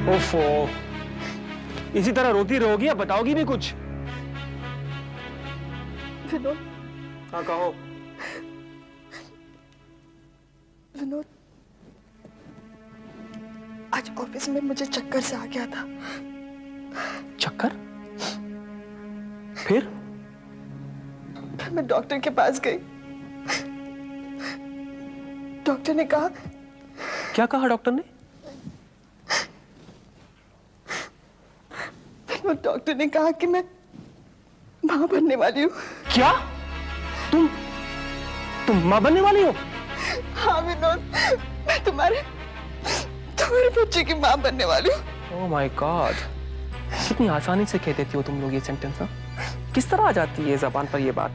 ओफो, इसी तरह रोती रहोगी या बताओगी भी कुछ? विनोद। हाँ कहो। विनोद, आज ऑफिस में मुझे चक्कर से आ गया था। चक्कर? फिर मैं डॉक्टर के पास गई। डॉक्टर ने कहा। क्या कहा डॉक्टर ने? डॉक्टर ने कहा कि मैं मां बनने वाली हूँ। क्या? तुम मां बनने वाली हो? हाँ विनोद, मैं तुम्हारे बच्चे की मां बनने वाली हूँ। ओह माय गॉड, कितनी आसानी से कह देती हो तुम लोग ये सेंटेंस। हाँ, किस तरह आ जाती है जबान पर ये बात?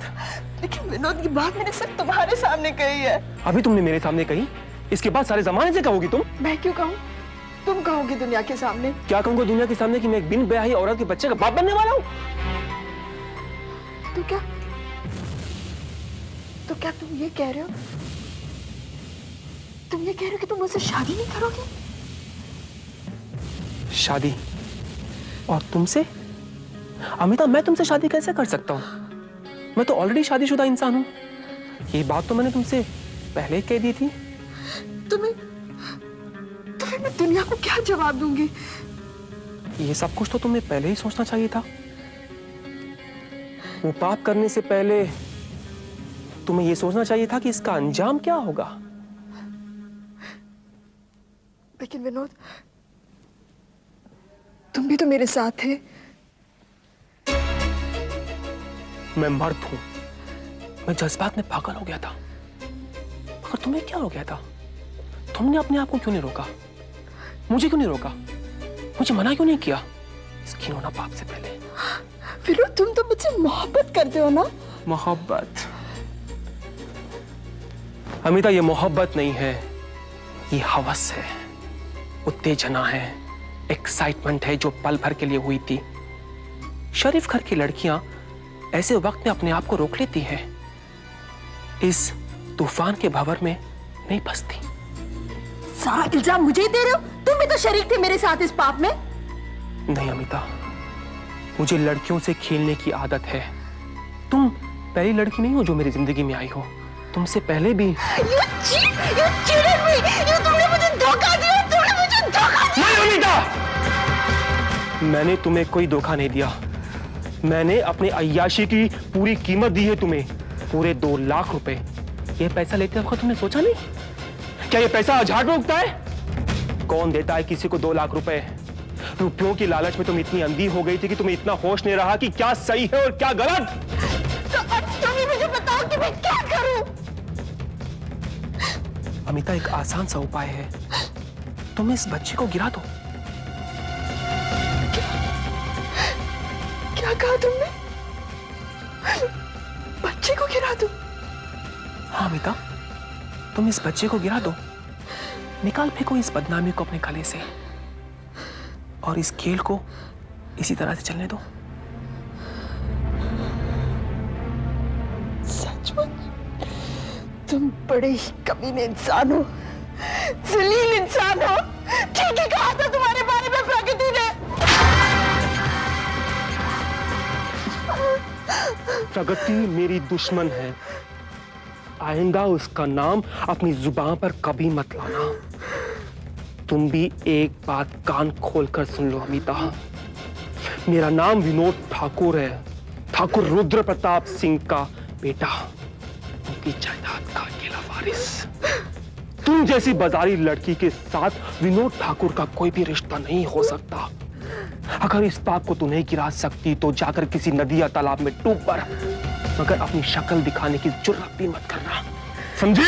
लेकिन विनोद, ये बात मैंने सिर्फ तुम्हारे सामने कही है। अभी तुमने मेरे सामने कही, इसके बाद सारे जमाने से कहोगी तुम? मैं क्यों कहूँ? तुम कहोगी दुनिया के सामने। क्या कहूंगा दुनिया के सामने कि मैं एक बिन ब्याही औरत के बच्चे का बाप बनने वाला हूँ? तो क्या तुम ये कह रहे हो? तुम ये कह रहे हो कि तुम मुझसे शादी नहीं करोगे? शादी? और तुमसे? अमिता, मैं तुमसे शादी कैसे कर सकता हूँ? मैं तो ऑलरेडी शादीशुदा इंसान हूँ। ये बात तो मैंने तुमसे पहले कह दी थी। तो फिर मैं दुनिया को क्या जवाब दूंगी? ये सब कुछ तो तुम्हें पहले ही सोचना चाहिए था। वो पाप करने से पहले तुम्हें ये सोचना चाहिए था कि इसका अंजाम क्या होगा। लेकिन विनोद, तुम भी तो मेरे साथ थे। मैं मर्द हूं, मैं जज्बात में पागल हो गया था। मगर तुम्हें क्या हो गया था? तुमने अपने आप को क्यों नहीं रोका? मुझे क्यों नहीं रोका? मुझे मना क्यों नहीं किया इस घिनौना पाप से पहले? विनोद, तुम तो मुझसे मोहब्बत करते हो ना? मोहब्बत? अमिता, ये मोहब्बत नहीं है, ये हवस है, उत्तेजना है, एक्साइटमेंट है जो पल भर के लिए हुई थी। शरीफ घर की लड़कियां ऐसे वक्त में अपने आप को रोक लेती हैं, इस तूफान के भंवर में नहीं फंसती। सारा इल्जाम मुझे ही दे रहे हो? तुम भी तो शरीक थे मेरे साथ इस पाप में। नहीं अमिता, मुझे लड़कियों से खेलने की आदत है। तुम पहली लड़की नहीं हो जो मेरी जिंदगी में आई हो, तुमसे पहले भी। तुमने मुझे धोखा दिया, तुमने मुझे धोखा दिया। नहीं अमिता, मैंने तुम्हें कोई धोखा नहीं दिया। मैंने अपने अय्याशी की पूरी कीमत दी है तुम्हें, पूरे 2 लाख रुपए। ये पैसा लेते वक्त तुमने सोचा नहीं? क्या ये पैसा आझाड़ में उगता है? कौन देता है किसी को 2 लाख रुपए? रुपयों की लालच में तुम इतनी अंधी हो गई थी कि तुम्हें इतना होश नहीं रहा कि क्या सही है और क्या गलत। तो अब तुम ही मुझे बताओ कि मैं क्या करूं? अमिता, एक आसान सा उपाय है, तुम इस बच्चे को गिरा दो। क्या कहा तुमने? बच्चे को गिरा दूं? हाँ अमिता, तुम इस बच्चे को गिरा दो, निकाल फेंको इस बदनामी को अपने गले से, और इस खेल को इसी तरह से चलने दो। सचमुच तुम बड़े ही कमीने इंसान हो, जलील इंसान हो। ठीक ही कहा था तुम्हारे बारे में प्रकृति ने। प्रगति मेरी दुश्मन है, आइंदा उसका नाम अपनी जुबान पर कभी मत लाना। तुम भी एक बात कान खोलकर सुन लो अमिता, मेरा नाम विनोद ठाकुर है, ठाकुर रुद्र प्रताप सिंह का बेटा, उनकी जायदाद का अकेला वारिस। तुम जैसी बाजारी लड़की के साथ विनोद ठाकुर का कोई भी रिश्ता नहीं हो सकता। अगर इस पाप को तू नहीं गिरा सकती तो जाकर किसी नदी या तालाब में डूब पड़, मगर अपनी शक्ल दिखाने की जुर्रत भी मत करना, समझी?